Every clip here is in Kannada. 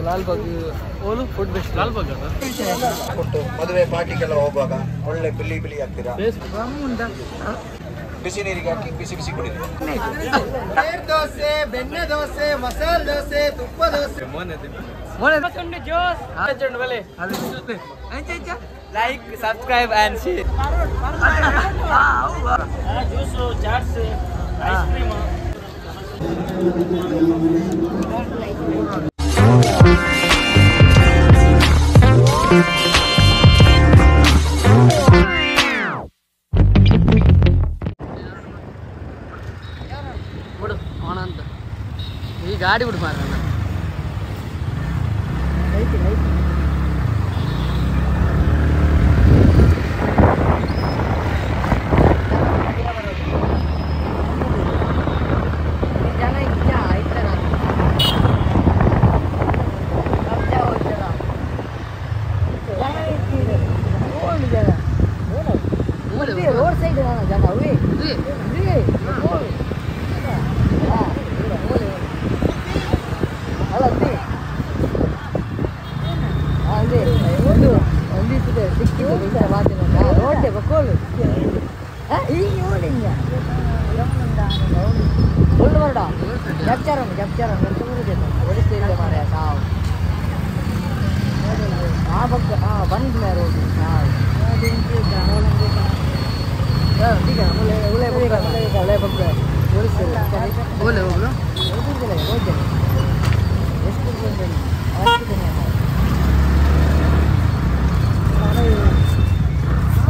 ಲಾಲ್ಬಾಗ್ ಓಲು ಫುಡ್ ಬೆಸ್ಟ್ ಲಾಲ್ಬಾಗ್ ಕೊಟ್ಟು ಮದುವೆ ಪಾರ್ಟಿಗೆಲ್ಲ ಹೋಗುವಾಗ ಒಳ್ಳೆ ಬಿಳಿ ಬಿಳಿ ಆಗ್ತೀರಾ ಬಿಸಿ ನೀರಿಗೆ ಹಾಕಿ ಬಿಸಿ ಬಿಸಿ ಕುಡಿರಿ ದೋಸೆ ಬೆಣ್ಣೆ ದೋಸೆ ಮಸಾಲೆ ದೋಸೆ ತುಪ್ಪ dosa like subscribe and share juice chaats ice cream ಬಿಡು ಅವನ ಅಂತ ಈ ಗಾಡಿ ಬಿಡು ಮಾರ रोड साइड जाना हुए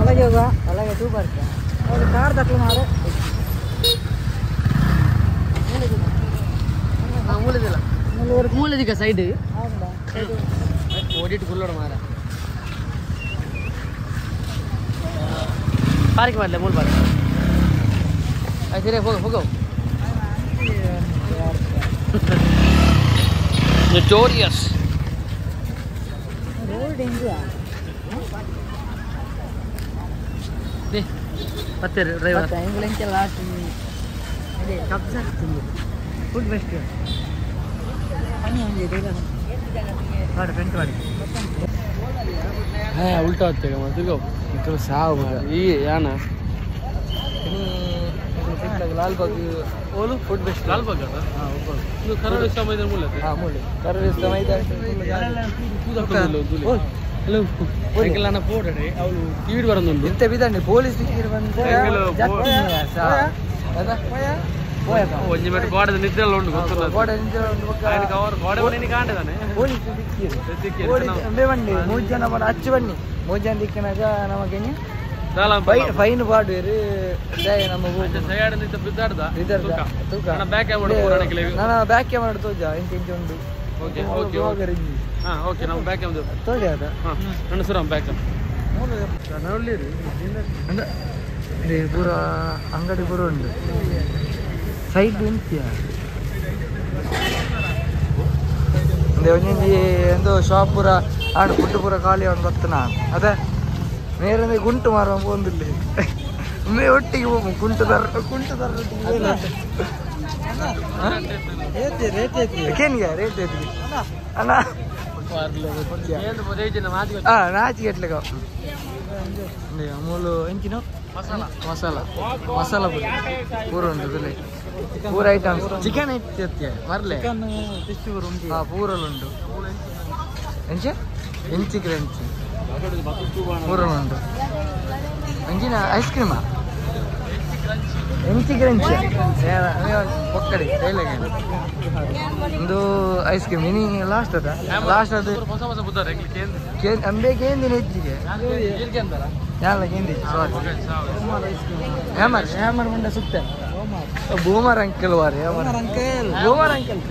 అలాగే అలాగే సూపర్ కార్ దక్కలు మారే ಮೂಲದಿಗ ಸೈಡ್ ಓಡಿಟ್ಟು ಕುಲ್ಲೋಡ ಮಾರ ಪಾರ್ಕ್ ಮಾಡಲೆ ಮೂಲ ಪಾರ್ಕ್ ಆಯ್ತು ಸರಿ ಹೋಗೋ ನೋಟೋರಿಯಸ್ ರೋಡ್ ಹೆಂಗೆ ದೇ ಮತ್ತೆ ಡ್ರೈವರ್ ಹೆಂಗೆ ಲಾಸ್ಟ್ ಅದೇ ಕಬ್ಜಾ ಫುಡ್ ಬೆಸ್ಟ್ ಮಾಡಿ ಫ್ರೆಂಟ್ ಮಾಡಿ ಹಾ ಉಲ್ಟಾ ಆಗ್ತೇವೆ ಮತ್ತೆ ಇತ್ತು ಸಾವು ಈ ಯಾನ ಲಾಲ್ಬಾಗ್ ಓಲು ಫುಡ್ ಬೆಸ್ಟ್ ಲಾಲ್ಬಾಗ್ ಇದು ಕರಾವಳಿ ಸಮಯದ ಮೂಲ ಕರ್ವೆ ಸಮಯದ ಹಲೋ ನಾನು ಫೋಟೋ ಅವಳು ಟಿವಿ ಬರೋದು ಇಂತ ಬಿದ್ದಾನೆ ಪೊಲೀಸ್ ಒಂಜಿ ಮೆಟ್ಟು ಗೋಡದ ನಿದ್ರೆಲ್ಲ ಉಂಟು ಗೊತ್ತಿಲ್ಲ ಗೋಡೆ ಮನೆ ಕಾಣಿದಾನೆ ಬನ್ನಿ 3 ಜನ ಹಚ್ಚು ಬನ್ನಿ 3 ಜನ ದಿಕ್ಕಿನಾಗ ನಮಗೆ ಫೈನ್ ಪಾಡುವೇರು ನಮ್ಮ ನಾನು ಬ್ಯಾಕ್ ಕ್ಯಾಮರಾ ತೋಜ ಇಂಚ ಉಂಡು ಓಕೆ ನಾವು ಬ್ಯಾಕ್ ತೋಜ ಅದ ನನ್ನ ಸುರ ಬ್ಯಾಕ್ ಪೂರ ಅಂಗಡಿ ಪೂರ ಉಂಡು ಸೈಡ್ ಎಂತಿಯ ಒಂಜಿ ಎಂದೋ ಶಾಪ್ ಪೂರ ಆಡು ಫುಡ್ ಪೂರ ಖಾಲಿ ಅವನು ಬರ್ತನ ಅದೇ ನೇರ ಗುಂಟು ಮಾರುವ ಬಂದಿಲ್ಲ ಒಮ್ಮೆ ಒಟ್ಟಿಗೆ ಹೋಗು ಕುಂಟು ತರ ರೇಟ್ ಐತಿ ಅಣ್ಣ ನಾಚಿಗೆ ಎಟ್ಲಿಗ ಅಮೂಲು ಎಂಚಿನ ಮಸಾಲ ಪುರಿ ಪೂರ ಉಂಟು ಪೂರ ಐಟಮ್ಸ್ ಚಿಕನ್ ಐತಿ ಮರ್ಲೆ ಪೂರಲ್ಲುಂಟು ಎಂಚಿ ಕ್ರಂಚಿ ಪೂರಲ್ಲುಂಟು ಎಂಚಿನ ಐಸ್ ಕ್ರೀಮಾ ಎಂಚಿ ಕ್ರಂಚಿ ಪೊಕ್ಕಡಿ ಕೈಲಾಗ ಒಂದು ಐಸ್ ಕ್ರೀಮ್ ಇನಿ ಲಾಸ್ಟ್ ಅದು ಅಂಬೆ ಕೇಂದಿನ ಹೆಚ್ಚಿಗೆ ಯಾಲ ಕೇಂದಿ ಹ್ಯಾಮರ್ ಮುಂಡೆ ಸುತ್ತ ಬೂಮರ್ ಅಂಕಲ್ ವಾರಿ boomer uncle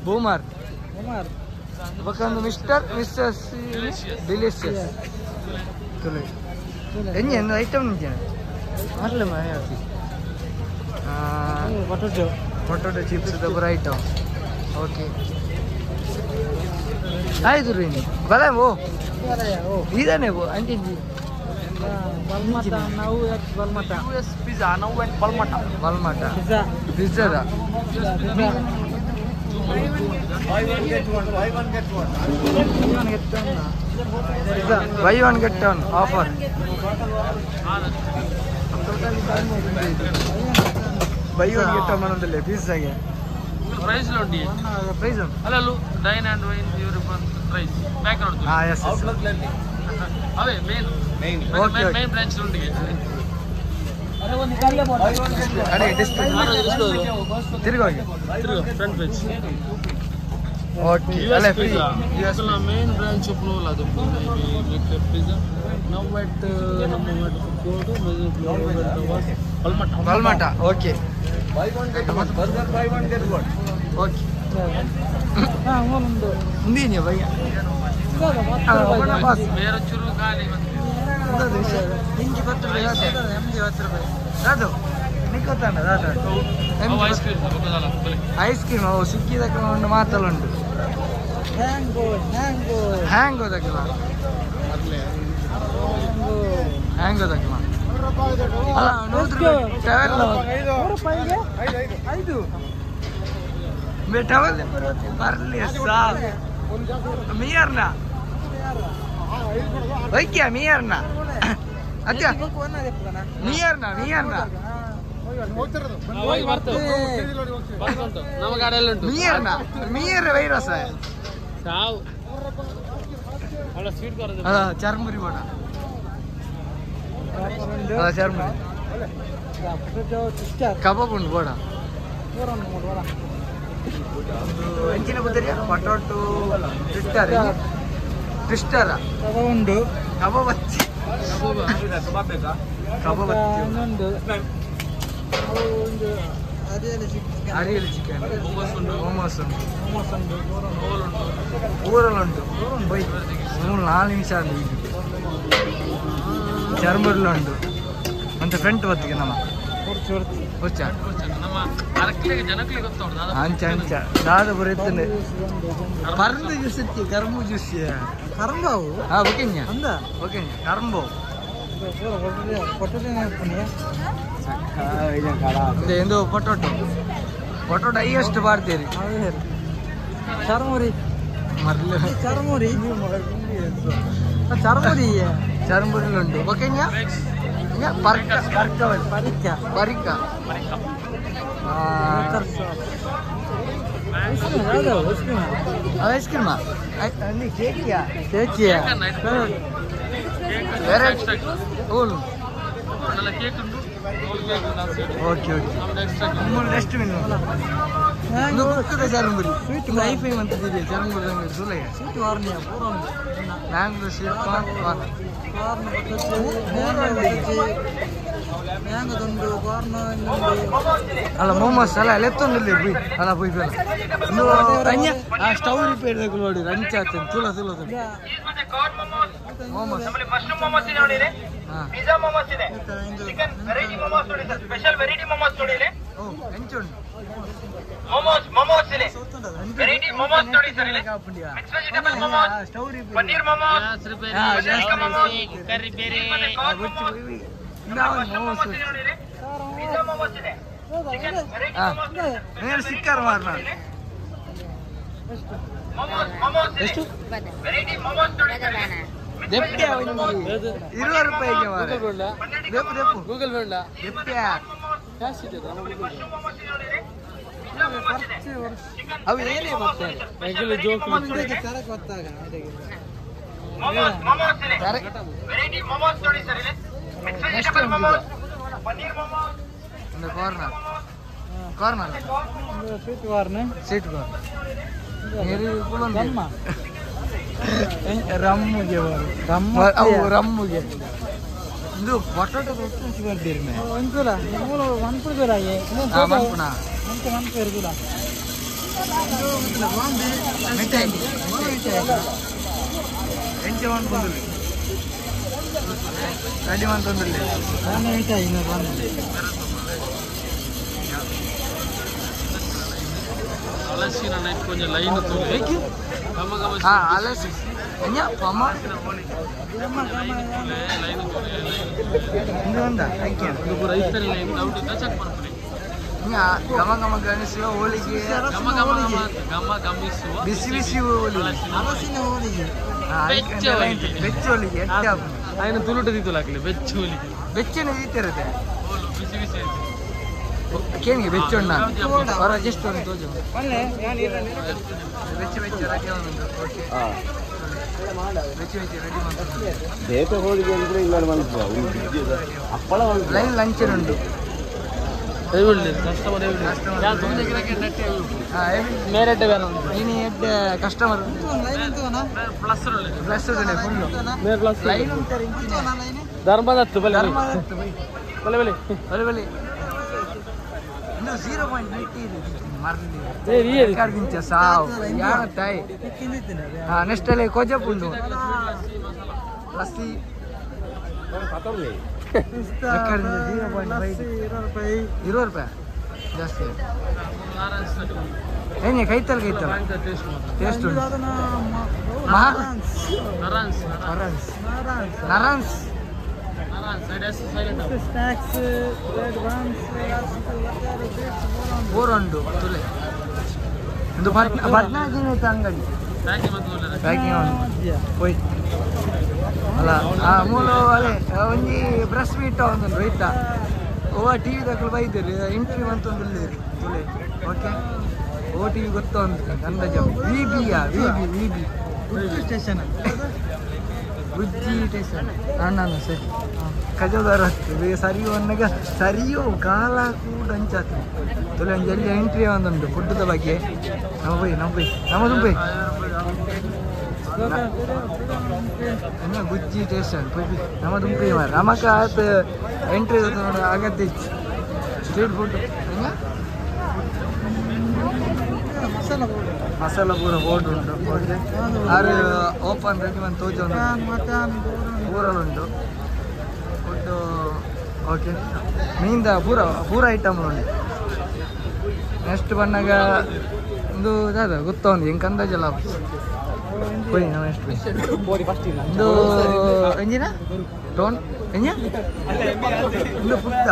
boomer Mister Delicious ಎಂಜ ಐಟಮ್ ನಿಂಚ ಅಲ್ಲ ಪೊಟೊಟೊ ಚಿಪ್ಸ್ ಪೂರ ಐಟಮ್ ಓಕೆ ಆಯ್ತು ರೀ ಬಲ ಓ ಇದಾನೆ ಅಂಟಿಂಜಿ Balmata, now at Balmata. US pizza, now at Balmata. Balmata. Pizza. ಪಿಜ್ಜಾದ Buy one get one. By one get one offer by one get one ಅನ್ನೋದಿಲ್ಲ ಪಿಜ್ಜಾಗೆ ಪ್ರೈಸ್ ನೋಡಿ ಪ್ರೈಸ್ ಅಲ್ಲ ಡೈನ್ ಆ್ಯಂಡ್ ವೈನ್ ಇವ್ರ ಪ್ರೈಸ್ ಬ್ಯಾಕ್ಗ್ರೌಂಡ್ ಎಸ್ ಅವೇ ಮೇನ್ Okay. ಮೇನ್ ಬ್ರಾಂಚ್ ಉಂಟು ಅದೇ ಡಿಸ್ಪ್ಲೇ ತಿರುಗೋಗಿ ಫ್ರಂಟ್ ಪೇಜ್ ಓಕೆ ಅಲ್ಲ ಫ್ರೀ ಮೇನ್ ಬ್ರಾಂಚ್ ಉಪ್ಪುನಲ್ಲ ಅದು ಪಿಜ್ಜಾ ನಾವು ಬಟ್ ನಮ್ಮ court Balmatta okay Buy one get one. Burger buy one get one. Okay ಮುಂದಿನ ಭಯ್ಯ ಬೇರೆ ಚೂರು ಖಾಲಿ ಹಿಂಗೆ 10 ರೂಪಾಯಿ 10 ರೂಪಾಯಿ ದಾದು ನಿಕ್ಕೋತಾನ ದಾದ ಐಸ್ ಕ್ರೀಮ್ ಐಸ್ ಕ್ರೀಮ್ ಅವು ಸಿಕ್ಕಿದಕ್ಕೆ ಒಂದು ಮಾತಲ್ಲುಂಟು ಹ್ಯಾಂಗ್ ಓದಕ್ಕಿಲ್ಲ ಹ್ಯಾಂಗ್ ಓದಕ್ಕಿಲ್ಲ ಅಲ್ಲ ನೋಡಿದ್ರೆ ಟವಲ್ ಬರಲಿ ಮೀಯರ್ನ ವೈಕ್ಯ ಮೀಯರ್ನ ಅದ್ಯ ಮೀಯರ್ನ ನಮ್ಮ ಗಾಡಿಯಲ್ಲಿ ಉಂಟು ಮೀಯರ್ ವೈರಸ್ ಸಾವು ಅವಳ ಸ್ವೀಟ್ ಕರೋದು ಅದ ಚರ್ಮುರಿ ಬೋಡ ಚರ್ಮುರಿ ಕಬಾಬ್ ಉಂಟು ಬೋಡ ಎಂಚಿನ ಬುದ್ಧರಿಯ ಪಟೋಟು ಟ್ವಿಸ್ಟರ ಉಂಟು ಕಬಾಬ್ ಹಚ್ಚಿ ಕಬಾಬ್ ಅಡಿಯಲ್ಲಿ ಚಿಕನ್ ಮೋಮೋಸ್ ಉಂಟು ಊರಲ್ಲುಂಟು ಬೈ 3-4 ನಿಮಿಷ ಅಲ್ಲಿ ಚರ್ಮುರಿಲುಂಟು ಅಂತ ಫ್ರಂಟ್ ಹೊತ್ತಿಗೆ ನಮ್ಮ ಹುಚ್ಚ ನಮ್ಮ ಅರಕಲಿಗೆ ಜನಕ್ಕೆ ಗೊತ್ತವ್ರು ಅಂಚ ದಾದ ಬರೀತಂಡೆ ಪರಂದು ಜ್ಯೂಸ್ ಇತ್ತು ಕರ್ಮು ಜ್ಯೂಸ್ ಕರಂಬಾವು ಓಕೆನ್ಯಾ ಓಕೆ ಕರಂಬೋ ಎಂದು ಪೊಟೋಟೊ ಹೈಯೆಸ್ಟ್ ಮಾಡ್ತೀರಿ ಚರ್ಮುರಿ ಚರ್ಮುರಿಲುಂಟು ಓಕೆನ್ಯಾ ಪರಿಕ ಐಸ್ ಕ್ರೀಮಾ ಅಲ್ಲಿ ಕೇಕಿಯಾ ಬೇರೆ okay okay dustbin charmuri sweet ಲೈಫೈ ಅಂತಿದೆ ಚರ್ಮುರಿ ಸುಲಯ ಸ್ವೀಟ್ ವಾರ್ನಿಯ ಮ್ಯಾಂಗ್ಳೂರ್ ಸ್ವೀಟ್ ಕಾರ್ನ್ ಅಲ್ಲ ಮೊಮೋಸ್ ಅಲ್ಲ ಎತ್ತೊಂದಿಲ್ಲ ಬುಯ್ ಅಲ್ಲ ಬುಯ್ ಬೇಡ ಇನ್ನು ಆ ಸ್ಟವ್ ರಿಪೇರ್ ನೋಡಿ ರಂಚ ಆಗ್ತದೆ ತುಳ ಮೊಮೋಸ್ ಮಶ್ರೂಮ್ ಮೊಮೋಸ್ ಇದೆ ನೋಡಿ ಪಿಜ್ಜಾ ಮೊಮೋಸ್ ಇದೆ ಚಿಕನ್ ವೆರೈಟಿ ಮೊಮೋಸ್ ನೋಡಿ ಸರ್ ಸ್ಪೆಷಲ್ ವೆರೈಟಿ ಮೊಮೋಸ್ ನೋಡಿ ಓ ಎಂಚುಂಡು ಮೊಮೋಸ್ ಇದೆ ವೆರೈಟಿ ಮೊಮೋಸ್ ನೋಡಿ sir mix vegetable momos stove repair paneer momos ಕರಿ ಬೇರೆ ಪಿಜ್ಜಾ ಮೊಮೋಸ್ ಇದೆ ಚಿಕನ್ ವೆರೈಟಿ ಮೊಮೋಸ್ నేను ಸಿಕ್ಕಾರ ಮಾರ್ನ ಮೊಮೋಸ್ ಎಷ್ಟು ವೆರೈಟಿ ಮೊಮೋಸ್ ನೋಡಿ ಸರ್ ದೆಪ್ಪೆ 20 ರೂಪಾಯಿಗೆ ಮಾರ ದೆಪ್ಪು ಗೂಗಲ್ ಬೇಡ ದೆಪ್ಪೆ ಕ್ಯಾಶ್ ಇದೆ ಅವು ಏನೇ ಬರ್ತಾರೆ ಜೋಕ್ ಮೊಮೋಸ್ ಇದೆ ವೆರೈಟಿ ಮೊಮೋಸ್ ನೋಡಿ ಸರ್ ಇಲ್ಲಿ ಮಿಕ್ಸ್ ವೆಜಿಟೇಬಲ್ ಮೊಮೋಸ್ ಪನ್ನೀರ್ ಮೊಮೋಸ್ ಒಂದು ಕಾರ್ನರ್ ಸ್ವೀಟ್ ಕಾರ್ನ್ ರಮ್ಮಿಗೆ ಅವು ರಮ್ಮಿಗೆ ಇದು ಪೊಟೊಟೊ ಎಷ್ಟು ಬರ್ತೀರಿ ಒಂಚೂರ ಮನ್ಪುರ ಮನ್ಪುಣ ಮಿಠಾಯಿ ಎಂಚ ಮನ್ಪುಂದಿಲ್ಲ ರೆಡಿ ಮನ್ಪುಂದಿಲ್ಲ ಅಲಸಿನ ನೈಟ್ ಕೊಂಚ ಲೈನ್ ತೋರಿ ಗಮ ಗಮ ಅಲಸಿ ಅಯ್ಯ ಪಮ್ಮ ಲೈನ್ ತೋರಿ ಇದು ಒಂದ ಹಾಕಿ ಇದು ರೈತರಲ್ಲಿ ಲೈನ್ ಡೌಟ್ ಇದ್ದ ಚೆಕ್ ಮಾಡ್ತೀನಿ ಘಮ ಘಮ ಗಣಿಸುವ ಹೋಳಿಗೆ, ಬಿಸಿ ಬಿಸಿ ಹೋಳಿಗೆ, ಬೆಚ್ಚ ಹೋಳಿಗೆ ఆయన తులుట తీతులాకలే బెచ్చు ఒలికి ಬೆಚ್ಚನೆ తీತಿರುತ್ತೆ ಕೇನಿಗೆ ಬೆಚ್ಚೊಣ್ಣ ಅವರ ಜಸ್ಟ್ ಒಂದು ತೋಜು ಬೆಚ್ಚ ಬೆಚ್ಚ ರೆಡಿ ಆಗುದು. ಓಕೆ ಬೆಚ್ಚ ಬೆಚ್ಚ ರೆಡಿ ಮಾಡ್ತಾರೆ. ಬೇಟ ಹೋಳಿಗೆ ಅಂದ್ರೆ ಇಲ್ಲ ಅಪ್ಪಳ ಲೈನ್ ಲಂಚನ್ ಉಂಟು. ಕಸ್ಟಮರ್ ನೀನು ಎಡ್ ಕಸ್ಟಮರ್ ಪ್ಲಸ್ ಫುಲ್ಲು ಲೈನ್ ಉಂಟಾರೆ ಧರ್ಮದತ್ತು ಬಲೆ ಬಲೆ ಬಲೆ ಬಲೆ ಇನ್ನು 0.90 ಸಾವು ಯಾವ ತಾಯಿ. ನೆಕ್ಸ್ಟ್ ಅಲ್ಲಿ ಕೊಜಪ್ ಉಂಟು ಲಸ್ಸಿ 20 ರೂಪಾಯಿ ಜಾಸ್ತಿ ಏನೇ ಕೈತಲ್ ಟೇಸ್ಟ್ ಉಂಟು. ನರನ್ಸ್ ಬೋರುಂಟು ತುಲೆ ಒಂದು ಪಟ್ನಾಗಿನ ಅಂಗಡಿ ಪ್ಯಾಕಿಂಗ್ ಹೋಯ್ ಅಲ್ಲ ಮೂಲು ಅಲೆ ಒಂಜಿ ಬ್ರಷ್ ಮೀಟ ಒಂದೊಂದು ರೈತ ಓ ಟಿ ವಿ ತಗೊಳ್ಳಿ ಬೈದಿರಿ ಎಂಟ್ರಿ ಅಂತೊಂದು ತುಲೆ. ಓಕೆ ಓ ಟಿ ವಿ ಗೊತ್ತಾ ಒಂದು ಅಂದಾಜ ವಿ ಬಿ ಸ್ಟೇಷನ್ ಉಜ್ಜಿ ಸ್ಟೇಷನ್ ಅಣ್ಣ ಸರಿ ಕಜೋದಾರ ಸರಿಯೋ ಅನ್ನಗ ಸರಿಯೋ ಕಾಲ ಕೂಡ ಅಂಚಾತ ತುಲೆ ಒಂದು ಎಲ್ಲಿ ಎಂಟ್ರಿ ಒಂದೊಂದು ಫುಡ್ದ ಬಗ್ಗೆ ನಮ್ಮದು ಬೈ ಗುಜ್ಜಿ ಸ್ಟೇಷನ್ ನಮ್ಮ ದುಂಪಿ ಮಾರ ನಮಕ ಆತ ಎಂಟ್ರಿ ನೋಡ ಆಗತ್ತೆ ಸ್ಟ್ರೀಟ್ ಫುಡ್ ಮಸಾಲ ಪೂರ ಬೋರ್ಡ್ ಉಂಟು. ಓಕೆ ಆರು ಓಪನ್ ರೆಡಿ ಒಂದು ತೋಜ ಪೂರಲ್ಲುಂಟು ಫುಡ್ಡು. ಓಕೆ ಮೀನ್ದ ಪೂರ ಐಟಮ್ ಉಂಟು. ನೆಕ್ಸ್ಟ್ ಬಂದಾಗ ಒಂದು ಅದ ಗೊತ್ತಾ ಒಂದು ಹೆಂಗೆ ಅಂದಾಜಲ್ಲ ಹೋಯ್ ನಾವು ಎಷ್ಟು ಒಂದು ಎಂಜಿನ ಟೋನ್ ಎಂಜ ಒಂದು ಪುಟ್ಟ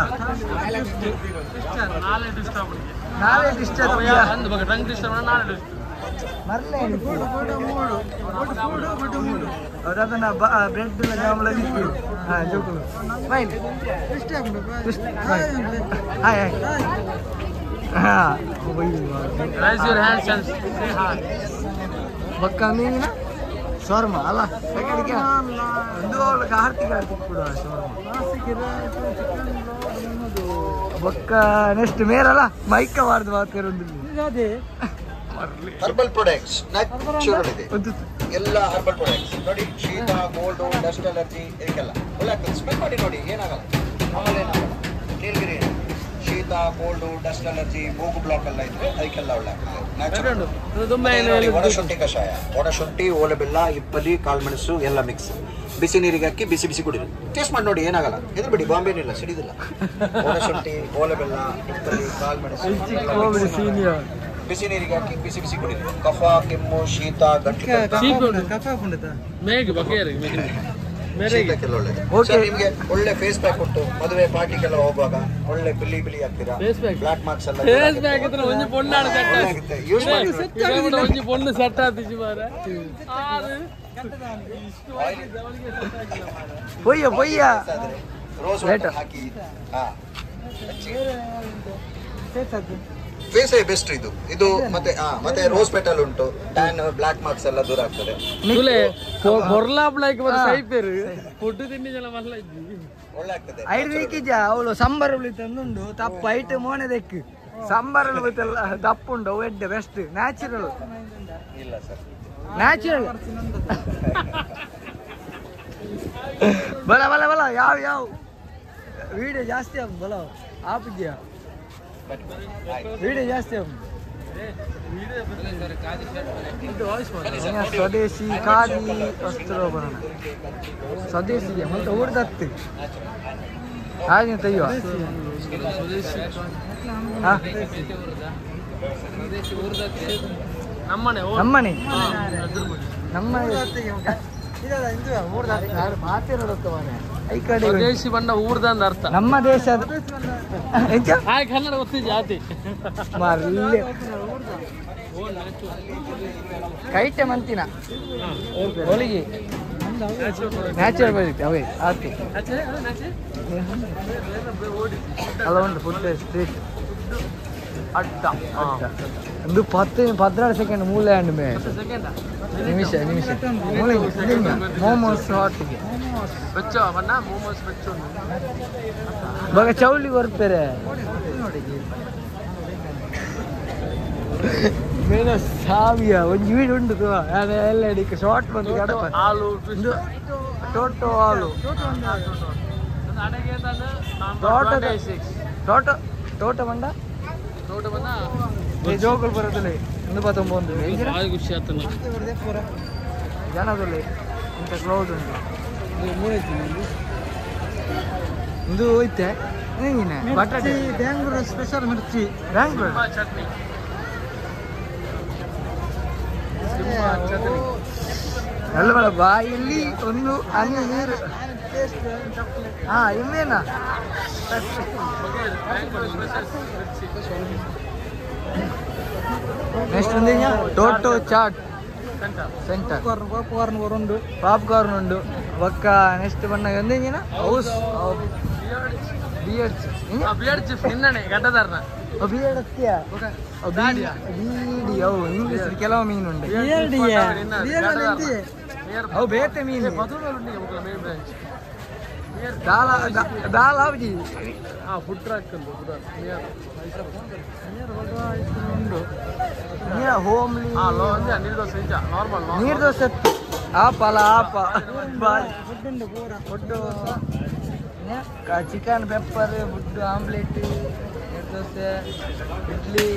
ನಾಳೆ ಡಿಸ್ಟರ್ಬ್ ಅದನ್ನ ಬ್ರೆಡ್ ಜಾಮೂಲ ಬಿಟ್ಟು ಹಾಂ ಜೋಕು ಫೈನ್ ಹಾಯ್ ಹಾಂ ಬಕ್ಕ ಮೀನಿನ ಶೋರ್ಮ ಅಲ್ಲ ಸೆಕೆಂಡ್ಗೆ ಒಂದು ಆರ್ತಿ ಕೂಡ ಬೊಕ್ಕ ನೆಕ್ಸ್ಟ್ ಮೇರಲ್ಲ ಮೈಕ ಮಾರ್ದು ಮಾತಾಡೋದು ಹರ್ಬಲ್ ಪ್ರಾಡಕ್ಟ್ಸ್ ನ್ಯಾಚುರಲ್ ಇದೆ ಎಲ್ಲ ಹರ್ಬಲ್ ಪ್ರಾಡಕ್ಟ್ಸ್ ನೋಡಿ. ಶೀತ ಕೋಲ್ಡ್ ಡಸ್ಟ್ ಅಲರ್ಜಿ ಇದಕ್ಕೆಲ್ಲ ಒಳ್ಳೆ ಆಗ್ತದೆ. ಸ್ಮೆಲ್ ಮಾಡಿ ನೋಡಿ ಏನಾಗಲ್ಲ. ಆಮೇಲೆ ನೀಲಗಿರಿ ಶೀತ ಕೋಲ್ಡ್ ಡಸ್ಟ್ ಅಲರ್ಜಿ ಮೂಗು ಬ್ಲಾಕ್ ಎಲ್ಲ ಇದ್ರೆ ಅದಕ್ಕೆಲ್ಲ ಒಳ್ಳೆ ಆಗ್ತದೆ. ಒಣಶುಂಠಿ ಕಷಾಯ, ಒಣಶುಂಠಿ ಓಲೆ ಬೆಲ್ಲ ಇಪ್ಪಲಿ ಕಾಳುಮೆಣಸು ಎಲ್ಲ ಮಿಕ್ಸ್ ಬಿಸಿ ನೀರಿಗೆ ಹಾಕಿ ಬಿಸಿ ಬಿಸಿ ಕುಡಿರಿ. ಟೇಸ್ಟ್ ಮಾಡಿ ನೋಡಿ ಏನಾಗಲ್ಲ. ಹೆದರ್ಬಿಡಿ ಬಾಂಬೆನಿಲ್ಲ ಸಿಡಿದಿಲ್ಲ. ಒಣಶುಂಠಿ ಓಲೆ ಬೆಲ್ಲ ಇಪ್ಪಲಿ ಕಾಳುಮೆಣಸು ಬಿಸಿ ನೀರಿಗೆ ಹಾಕಿ ಬಿಸಿ ಬಿಸಿ ಕುಡಿರಿ. ಕಫ ಕೆಮ್ಮು ಶೀತ ಶೀತಕ್ಕೆಲ್ಲ ಒಳ್ಳೆದು. ನಿಮ್ಗೆ ಒಳ್ಳೆ ಫೇಸ್ ಪ್ಯಾಕ್ ಉಂಟು. ಮದುವೆ ಪಾರ್ಟಿಗೆಲ್ಲ ಹೋಗುವಾಗ ಒಳ್ಳೆ ಬಿಳಿ ಆಗ್ತೀರಾ. ಬ್ಲಾಕ್ ಮಾರ್ಕ್ಸ್ ಎಲ್ಲ ರೋಸ್ ವಾಟರ್ ಹಾಕಿ ಫೇಸೇ ಬೆಸ್ಟ್ ಇದು ಮತ್ತೆ ರೋಸ್ ಪೆಟಲ್ ಉಂಟು. ಟ್ಯಾನ್ ಬ್ಲಾಕ್ ಮಾರ್ಕ್ಸ್ ಎಲ್ಲ ದೂರ ಆಗ್ತದೆ. ಒಳ್ಳೆ ಆಗ್ತದೆ. ಅವಳು ಸಂಬಾರ ತಂದುಂಡು ತಪ್ಪು ಐಟ್ ಮೋನೆ ದೆಕ್ಕು ಸಂಬಾರ ತಪ್ಪುಂಡು ಎಡ್ಡ ಬೆಸ್ಟ್ ನ್ಯಾಚುರಲ್ ಇಲ್ಲ ಸರ್ ನ್ಯಾಚುರಲ್ ಬಲ ಬಲ ಬಲ ಯಾವ ವಿಡಿಯೋ ಜಾಸ್ತಿ ಆಗ ಬಲ ಆಪಿದ್ಯಾ ವಿಡಿಯೋ ಜಾಸ್ತಿ ಆಗ ಸ್ವದೇಶಿ ಖಾದಿ ವಸ್ತ್ರೋಪರಣ ಸ್ವದೇಶಿಗೆ ಮತ್ತೆ ಊರ್ದತ್ತು ಹಾಗೆ ತೆಯ್ಯುವ ನಮ್ಮನೆ ಮಾತಿರೋದಕ್ಕೆ ಈ ಕಡೆ ದೇಶಿ ಬಂಡ ಊರ್ದಂದ ಅರ್ಥ. ನಮ್ಮ ದೇಶದ ಎಂಚ ಕನ್ನಡ ಗೊತ್ತಿದ್ದೆ ಜಾತಿ ಮರ್ಲಿ ಕೈಟೆ ಮಂತಿನ ಹೋಳಿಗೆ ನ್ಯಾಚುರಲ್ ಬರುತ್ತೆ ಅವೇ ಆರ್ತಿ ಅಲ್ಲ ಉಂಟು ಫುಡ್ ಸ್ಟ್ರೀಟ್ ಅಡ್ಡ ಒಂದು 14 ಸೆಕೆಂಡ್ ಮೂಲೆ ಹಣ್ಣು ಮೇ ನಿಮಿಷ ಮೋಮೋಸ್ ಹಾಟಿಗೆ ಬೆಚ್ಚ ಬಣ್ಣ ಮೋಮೋಸ್ ಬೆಚ್ಚ ಇವಾಗ ಚೌಳಿ ಬರ್ತಾರೆ ಮೇನ ಸಾವಿಯ ಒಂದು ವೀಡ್ ಉಂಟು ಎಲ್ಲ ಹಿಡಿಕೆ ಶಾರ್ಟ್ ಬಂದು ಹಾಲು ಟೋಟೋ ಹಾಲು ಟೋಟೋ ಬಂಡ ಜೋಗಲ್ ಬರೋದಿಲ್ಲ 119 ಖುಷಿ ಆಗ್ತದೆ ಜನದಲ್ಲಿ ಇಂಥ ಕ್ಲೌಡ್ ಉಂಟು ಇದು ಹೋಯ್ತೆ ಬಟಾಟೆ ಬ್ಯಾಂಗ್ಳೂರ್ ಸ್ಪೆಷಲ್ ಮಿರ್ಚಿ ಬ್ಯಾಂಗ್ಳೂರ್ ಚಟ್ನಿ ಅಲ್ಲ ಬಾಯಲ್ಲಿ ಒಂದು ಹನಿ ನೀರು ಇನ್ನೇನಾ ನೆಕ್ಸ್ಟ್ ಒಂದು ಟೋಟೋ ಚಾಟ್ ಸೆಂಟರ್ ಪಾಪ್ಕಾರ್ನ್ ಉಂಡು ಒಕ್ಕ ನೆಕ್ಸ್ಟ್ ಬಂದಾಗ ಒಂದೇನ ಹೌಸ್ ಬಿಯರ್ಡ್ ನಿನ್ನಣೆ ಗಡ್ಡದಾರನ ಇಂಗ್ಲೀಷ್ ಕೆಲವು ಮೀನುಂಟು ಅವು ಬೇತೆ ಮೀನು ದಾಲ್ ಅವಧಿ food track homely neer dosa ಆಪಲ food chicken pepper food omelette neer dosa idli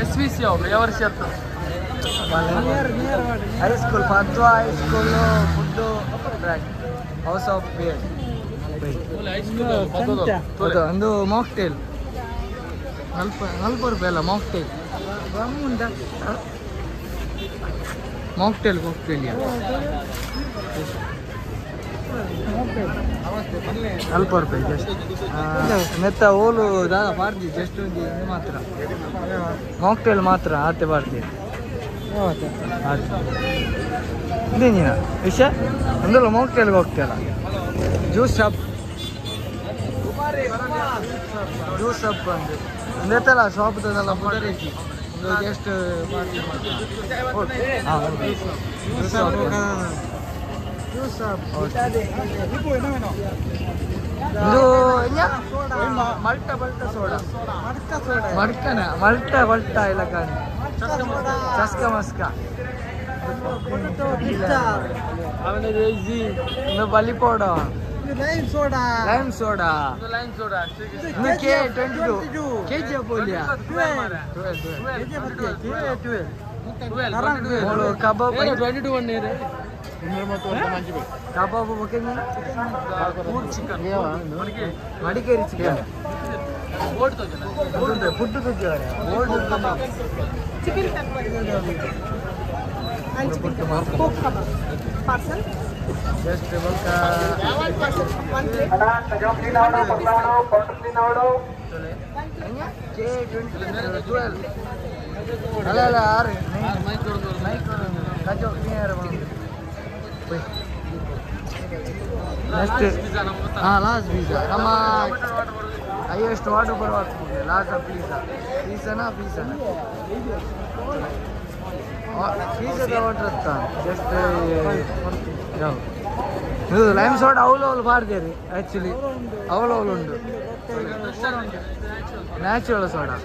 SVC ಅವು ಯಾವ ವರ್ಷ ಹೈಸ್ಕೂಲ್ ಪದ್ವಾ high school food house of beer ಒಂದು ಮಾಕ್ಟೇಲ್ 40 ರೂಪಾಯಿ ಅಲ್ಲ ಮಾಕ್ಟೇಲ್ ಮಾಕ್ಟೇಲ್ ಹೋಗ್ತೇಲಿಯ 40 ರೂಪಾಯಿ ಜಸ್ಟ್ ಮೆತ್ತ ಓಲು ದಾದ ಪಾಡ್ದಿ ಜಸ್ಟ್ ಒಂದು ಮಾತ್ರ ಮಾಕ್ಟೇಲ್ ಮಾತ್ರ ಆತೆ ಪಾಡ್ದಿ ಇದೇನಿನ ವಿಷಯ ಒಂದಲ್ಲ ಮಾಕ್ಟೇಲ್ಗೆ ಹೋಗ್ತೀಯಲ್ಲ ಜ್ಯೂಸ್ ಶಾಪ್ ಒಂದು ಒಂದೆತ್ತಲ್ಲ ಶಾಪ್ದಲ್ಲ ಪುಡರೇಕಿ ಒಂದು ಗೆಸ್ಟ್ ಇದು ಮಲ್ಟ ಸೋಡಾ ಮಲ್ಟ ಇಲ್ಲ ಕಾಣಿ ಚಸ್ಕ ಮಸ್ಕ ಬಲಿ ಪೌಡ ಲೈಮ್ ಸೋಡಾ K22 ಕೆಜಿ ಬೋಲಿಯಾ ಕಬಾಬ್ 22 ಒನ್ ನೀರು ಕಬಾಬ್ ಮಡಿಕೇರಿ ಚಿಕನ್ ಫುಡ್ ಜಸ್ಟ್ ಅಲ್ಲ ಆರು ಲಾಸ್ಟ್ ಪೀಝಾ ನಮ್ಮ ಹೈಯೆಸ್ಟ್ ಆರ್ಡರ್ ಬರುವಾಗ ಲಾಸ್ಟ್ ಪೀಝಾನ ಪೀಝಾದ ಆರ್ಡರ್ ಅಂತ ಜಸ್ಟ್ ಇದು ಲೈಮ್ ಸೋಡಾ ಅವಲು ಮಾಡ್ತೀರಿ ಆ್ಯಕ್ಚುಲಿ ಅವಲು ಉಂಟು ನ್ಯಾಚುರಲ್ ಸೋಡಾ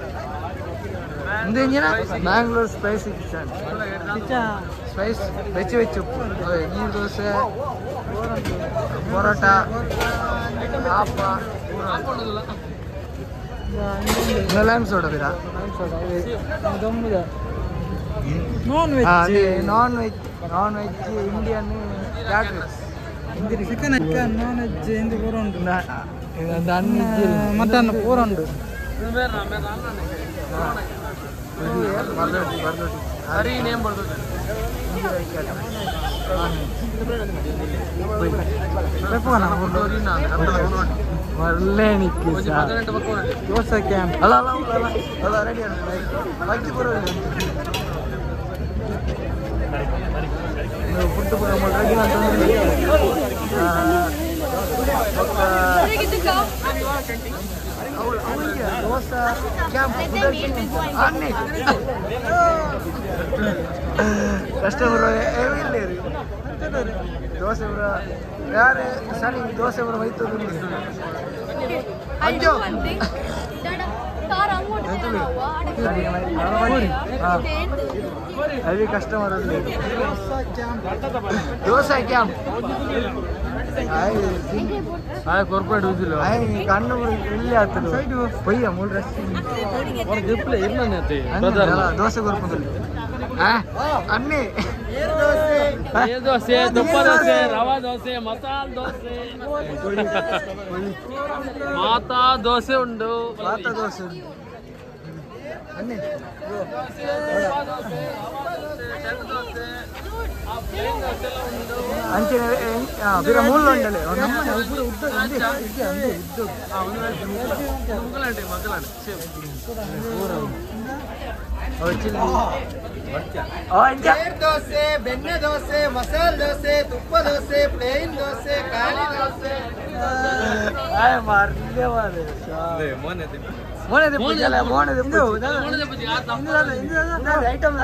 ಒಂದು ಎಂಜಿನ ಮ್ಯಾಂಗ್ಳೂರ್ ಸ್ಪೈಸಿ ಕಿಚನ್ ಸ್ಪೈಸ್ ಬೆಚ್ಚ ಉಪ್ಪು ನೀರು ದೋಸೆ ಪರೋಟ ಆಪ ಲೈಮ್ ಸೋಡಾ ಬಿಡ ನಾನ್ ವೆಜ್ ಇಂಡಿಯನ್ ಕ್ಯಾಟ್ರಿಕ್ಸ್ ಚಿಕನ್ ನಾನ್ ವೆಜ್ ಎಂದು ಪೂರ ಉಂಟು ಮಟನ್ ಪೂರ ಉಂಟು ಬರ್ದೋಟಿ ಹರಿ ನೇಮ್ ಬರ್ಬೇಕು ಒಳ್ಳೆ ನಿಕ್ಕಿ ದೋಸೆ ಕ್ಯಾಂಪ್ ಅಲ್ಲ ರೆಡಿ ಬಾಕಿ ಬರೋಲ್ಲ ಫುಡ್ ರೆಡಿ ಅವಳಿಗೆ ದೋಸೆ ಕ್ಯಾಂಪ್ ಕಸ್ಟಮರ್ ಇಲ್ಲ ರೀ ದೋಸೆ ಬರ ಯಾರೇ ಸರಿ ದೋಸೆ ಬರ ಹೋಯ್ತದ ಅಂಜೋ ಅದೇ ಕಸ್ಟಮರ್ ಅಲ್ಲಿ ದೋಸೆ ಕ್ಯಾಂಪ್ ಕಾರ್ಪೊರೇಟ್ ಯೂಸಿಲ್ಲ ಕಣ್ಣು ಇಲ್ಲಿ ಆಗ್ತದೆ ಪೊಯ್ಯ ಮೂರು ದೋಸೆ ಕೊರ್ಪದಲ್ಲಿ ಅನ್ನಿ ದೋಸೆ ತುಪ್ಪ ದೋಸೆ ರವಾ ದೋಸೆ ಮಸಾಲ ದೋಸೆ ಮಾತಾ ದೋಸೆ ಉಂಟು ಮಾತಾ ದೋಸೆ ಉಂಟು ಅನ್ನಿ ಅಂಚಿನ ಬಿರ ಮೂಲ ಉಂಡಲೆ ದೋಸೆ ಬೆಣ್ಣೆ ದೋಸೆ ಮಸಾಲೆ ದೋಸೆ ತುಪ್ಪ ದೋಸೆ ಪ್ಲೇನ್ ದೋಸೆ ಖಾಲಿ ದೋಸೆ ಐಟಮ್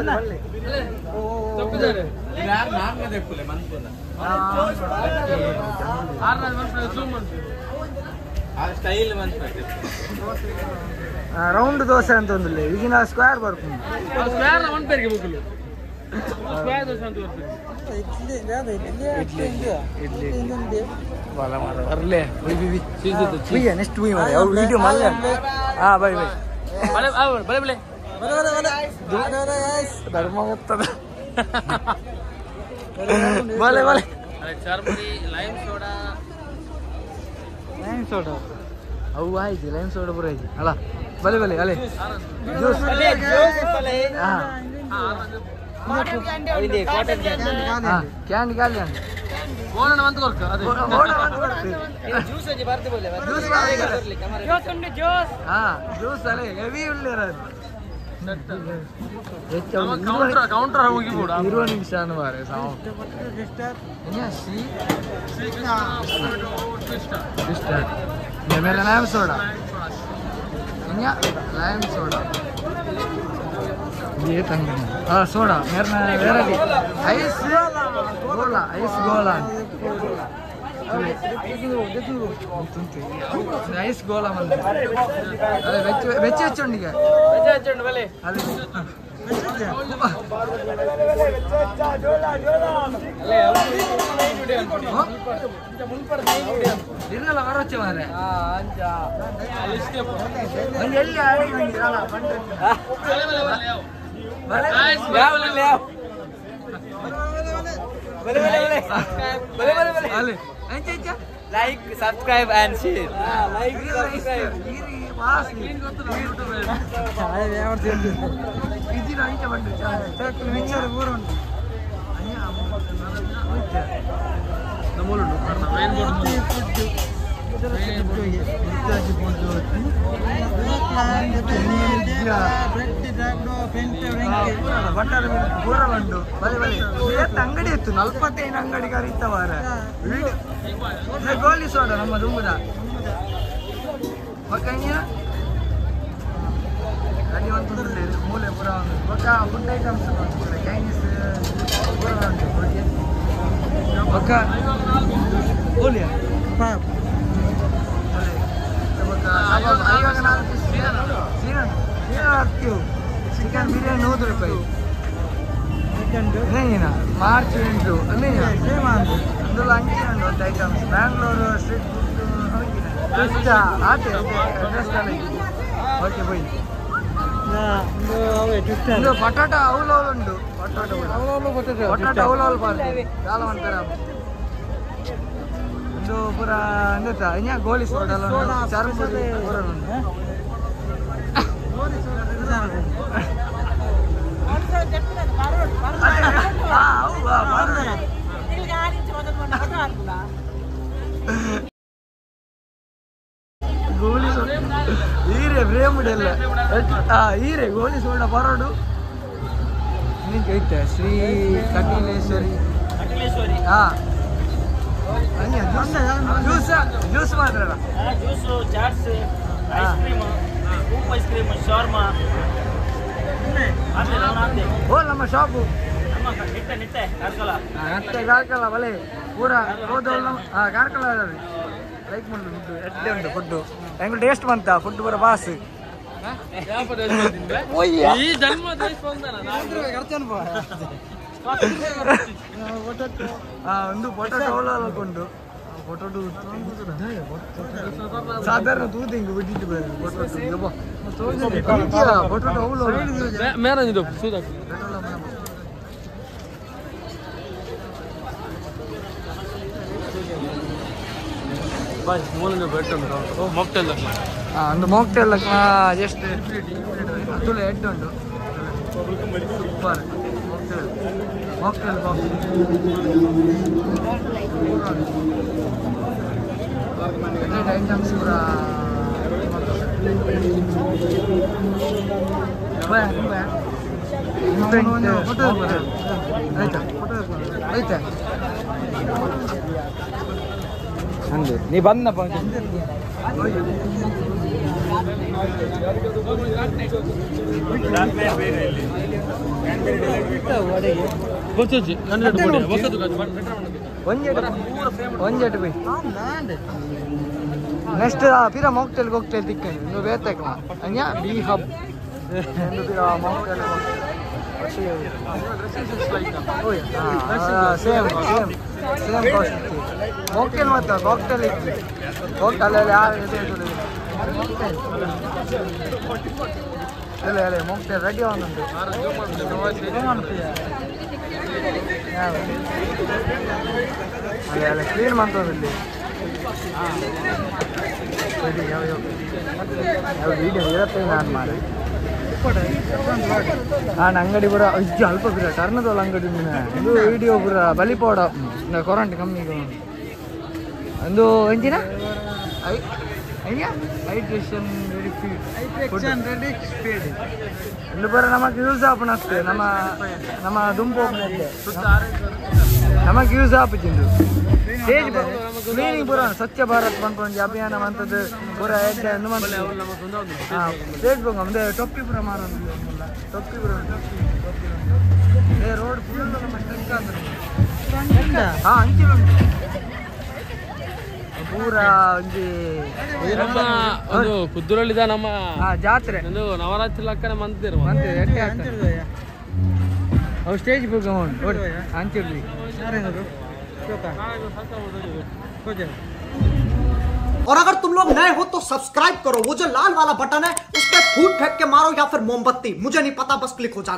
ರೌಂಡ್ ದೋಸೆ ಅಂತ ಒಂದಿಲ್ಲ ಈಗಿನ ಸ್ಕ್ವೇರ್ ಬರ್ತೀನಿ ಸ್ಕ್ವೇರ್ ಒನ್ ಪೇರ್ಗೆ ಬೇಕಲ್ಲ ಸ್ಕ್ವೇರ್ ದೋಸೆ ಅಂತ ಬರ್ತದೆ ನೆಕ್ಸ್ಟ್ ವಿಡಿಯೋ ಮಲ್ಲ ಹಾ ಬೈ ಬೈ ಧರ್ಮ ಹೋಗ್ತದ ಬಲೆ ಬಲೆ ಲೈಮ್ ಸೋಡಾ ಅವು ಆಯ್ತು ಲೈಮ್ ಸೋಡಾ ಬರ ಆಯ್ತು ಅಲ್ಲ ಬಲೆ ಬಲೆ ಅಲೆ ಜ್ಯೂಸ್ ಕ್ಯಾಂಡಿ ಖಾಲಿ ಜ್ಯೂಸ್ ಅಲೆ ಹೆವಿ ಉಳ್ಳಿರೋದು ಕೌಂಟರ್ ಹೋಗಿ ಕೂಡ 20 ನಿಮಿಷ ಮಾರೆ मेरा लैम सोडा लैम सोडा ये तंग हाँ सोडा मेरा वेराइटी आइस गोला ಐಸ್ ಗೋಲ ಮಂದಿ ಅದೇ ಬೆಚ್ಚ ಹೆಚ್ಚುಂಡಿಗೆ ಬಲೆ ಅದೇ ಇರ್ನಲ್ಲ ಹೊರಚೆ ಮಾರೆ ಎಲ್ಲಿ ಅಲ್ಲಿ like subscribe and share like subscribe ಅಂಗಡಿ ಇತ್ತು 45 ಅಂಗಡಿಗಾರ ಇತ್ತವಾರ ಗೋಲಿ ಸೋಡ ನಮ್ಮ ದುಂಬುದ ಅಲ್ಲಿ ಒಂದು ಮೂಲೆ ಪುರ ಪಕ್ಕ ಫುಡ್ ಐಟಮ್ಸ್ ಚೈನೀಸ್ ಪೂರ ಉಂಟು ಪಕ್ಕ ಗೋಲಿಯ ಇವಾಗ ನಾನು ಹಾಕ್ತೀವಿ ಚಿಕನ್ ಬಿರಿಯಾನಿ 100 ರೂಪಾಯಿ ಮಾರ್ಚ್ 8 ಅಲ್ಲಿ అందులో అంచే అండి ಒಂದು ಐಟಮ್ಸ್ ಬ್ಯಾಂಗ್ಳೂರು ಸ್ಟ್ರೀಟ್ ಫುಡ್ ಆಟೆ ಅಡ್ರೆಸ್ ಓಕೆ ಬೈ ಇದು ಪಟಾಟ ಅವಲು ಉಂಟು ಪಟಾಟ ಅವಲು ಬಾರ್ದು చాలా ಅಂತಾರೆ ಒಂದು ಪೂರ ಅಂದತ್ತ ಇನ್ನ ಗೋಲಿ ಸೋಡಲ್ಲ ಚಾರ್ಪುರಿ ಪೂರ ಉಂಟು ಫುಡ್ ಎಲ್ಲ ಹೀರೆ ಗೋಲಿ ಸೋಡ ಬರೋಡು ನಿಂಗೆ ಐತೆ ಶ್ರೀ ಕಟೀಲೇಶ್ವರಿ ಹಾಂ ಜ್ಯೂಸ್ ಮಾತ್ರ ಜ್ಯೂಸು ಚಾಟ್ಸ್ ಐಸ್ ಕ್ರೀಮ್ ಕೂಪ್ ಐಸ್ ಕ್ರೀಮ್ ಶಾರ್ಮಾ ಓ ನಮ್ಮ ಶಾಪು ನಿಟ್ಟೆ ಕಾರ್ಕಳ ಮತ್ತೆ ಕಾರ್ಕಳ ಬಲೆ ಪೂರ ಹೋದವಳು ಕಾರ್ಕಳ ಲೈಕ್ ಮಾಡಿ ಫುಡ್ ಎಡ್ಡೆ ಉಂಟು ಫುಡ್ಡು ಹೆಂಗೆ ಟೇಸ್ಟ್ ಬಂತ ಫುಡ್ ಪೂರ ಬಾಸ್ ಈ ಜನ್ಮ ಒಂದು ಪೊಟೊಟೊ ಕೊಂಡು ಪೊಟೊಟೊ ಸಾಧಾರಣ ತೂತು ಹಿಂಗೆ ಬಿಟ್ಟಿಟ್ಟು ಪೊಟೊಟೊ ಅವಳು ಮೇರೆ ಸೂದ ಬಾಯ್ ಮೂಲನೆ ಬೆಟ್ ಉಂಟು ಮೊಕ್ಟೆಲ್ ಒಂದು ಮಾಕ್ಟೇಲ್ ಎಷ್ಟು ತುಳು ಎಡ್ಡು ಉಂಟು ಸೂಪರ್ ಮಾಕ್ಟೇಲ್ ಐಟಮ್ಸ್ ಪೂರ ಆಯ್ತಾ ಹಂಗೆ ನೀ ಬಂದಪ್ಪ ಒಂಜೆಟ್ ಬೈ ನೆಕ್ಸ್ಟ್ ಪಿರ ಮಾಕ್ಟೇಲ್ಗೆ ಹೋಗ್ತೇವೆ ತಿಕ್ಕಂಡು ನೀವು ಬೇತಾಕ ಹಂಗೆ ಬಿ ಹಬ್ ಪಿರ ಮಾಕ್ಟೇಲ್ ಸೇಮ್ ಕಾಸ್ಟ್ ಮಾಕ್ಟೇಲ್ ಮತ್ತು ಕಾಕ್ಟೇಲ್ ಇತ್ತು ಕಾಕ್ಟೇಲಲ್ಲಿ ಯಾರು ಇಲ್ಲ ಇಲ್ಲ ಮಾಕ್ಟೇಲ್ ರೆಡಿ ಆಗುಂಟು ಅಲ್ಲ ಕ್ಲೀನ್ ಮಾಡ್ತದಲ್ಲಿ ವೀಡಿಯೋ ಇರತ್ತೆ ನಾನು ಮಾಡಿ ನಾನು ಅಂಗಡಿ ಪೂರ ಇಜ್ಜು ಅಲ್ಪ ಪೂರ ಟರ್ನದಲ್ಲ ಅಂಗಡಿ ಒಂದು ವೀಡಿಯೋ ಪೂರ ಬಲಿಪೋಡ ಕೊರಂಟ್ ಕಮ್ಮಿಗೆ ಒಂದು ಎಂಚಿನ ಹೈಡ್ರೇಷನ್ ರೆಡಿ ಸ್ಪೀಡ್ ಇಲ್ಲಿ ಬರ ನಮಗೆ ಯೂಸ್ ಆಪಣ ಅಷ್ಟೇ ನಮ್ಮ ದುಂಪು ನಮಗೆ ಯೂಸ್ ಆಪಿಂದು ಸ್ಟೇಜ್ ಕ್ಲೀನಿಂಗ್ ಪೂರ ಸ್ವಚ್ಛ ಭಾರತ್ ಪಂಪೊಂಜಿ ಅಭಿಯಾನ ಅಂತದ್ದು ಪೂರ ಸ್ಟೇಜ್ ಬಂಗ ಮುಂದೆ ಟೊಪ್ಪಿ ಪೂರ ಮಾರೋದು ಟೊಪ್ಪಿ ಪೂರ ರೋಡ್ ಫುಲ್ ನಮ್ಮ ಸ್ಟ್ರೆಕ್ ಅಂದ್ರೆ ಅಂಚಿಲುಂಟು ಪೂರ ಒಂದು ಕುದ್ದೂರಲ್ಲಿದ ನಮ್ಮ ಜಾತ್ರೆ ಒಂದು ನವರಾತ್ರಿ ಲಕ್ಕನೆ ಮಂತಿರು ಅವು ಸ್ಟೇಜ್ ಪ್ರೋಗ್ರಾಮ್ ಅಂಚಿಡ್ಲಿ और अगर तुम लोग नए हो तो सब्सक्राइब करो, वो जो लाल वाला बटन है उस पर फूट फेंक के मारो या फिर मोमबत्ती, मुझे नहीं पता, बस क्लिक हो जाए।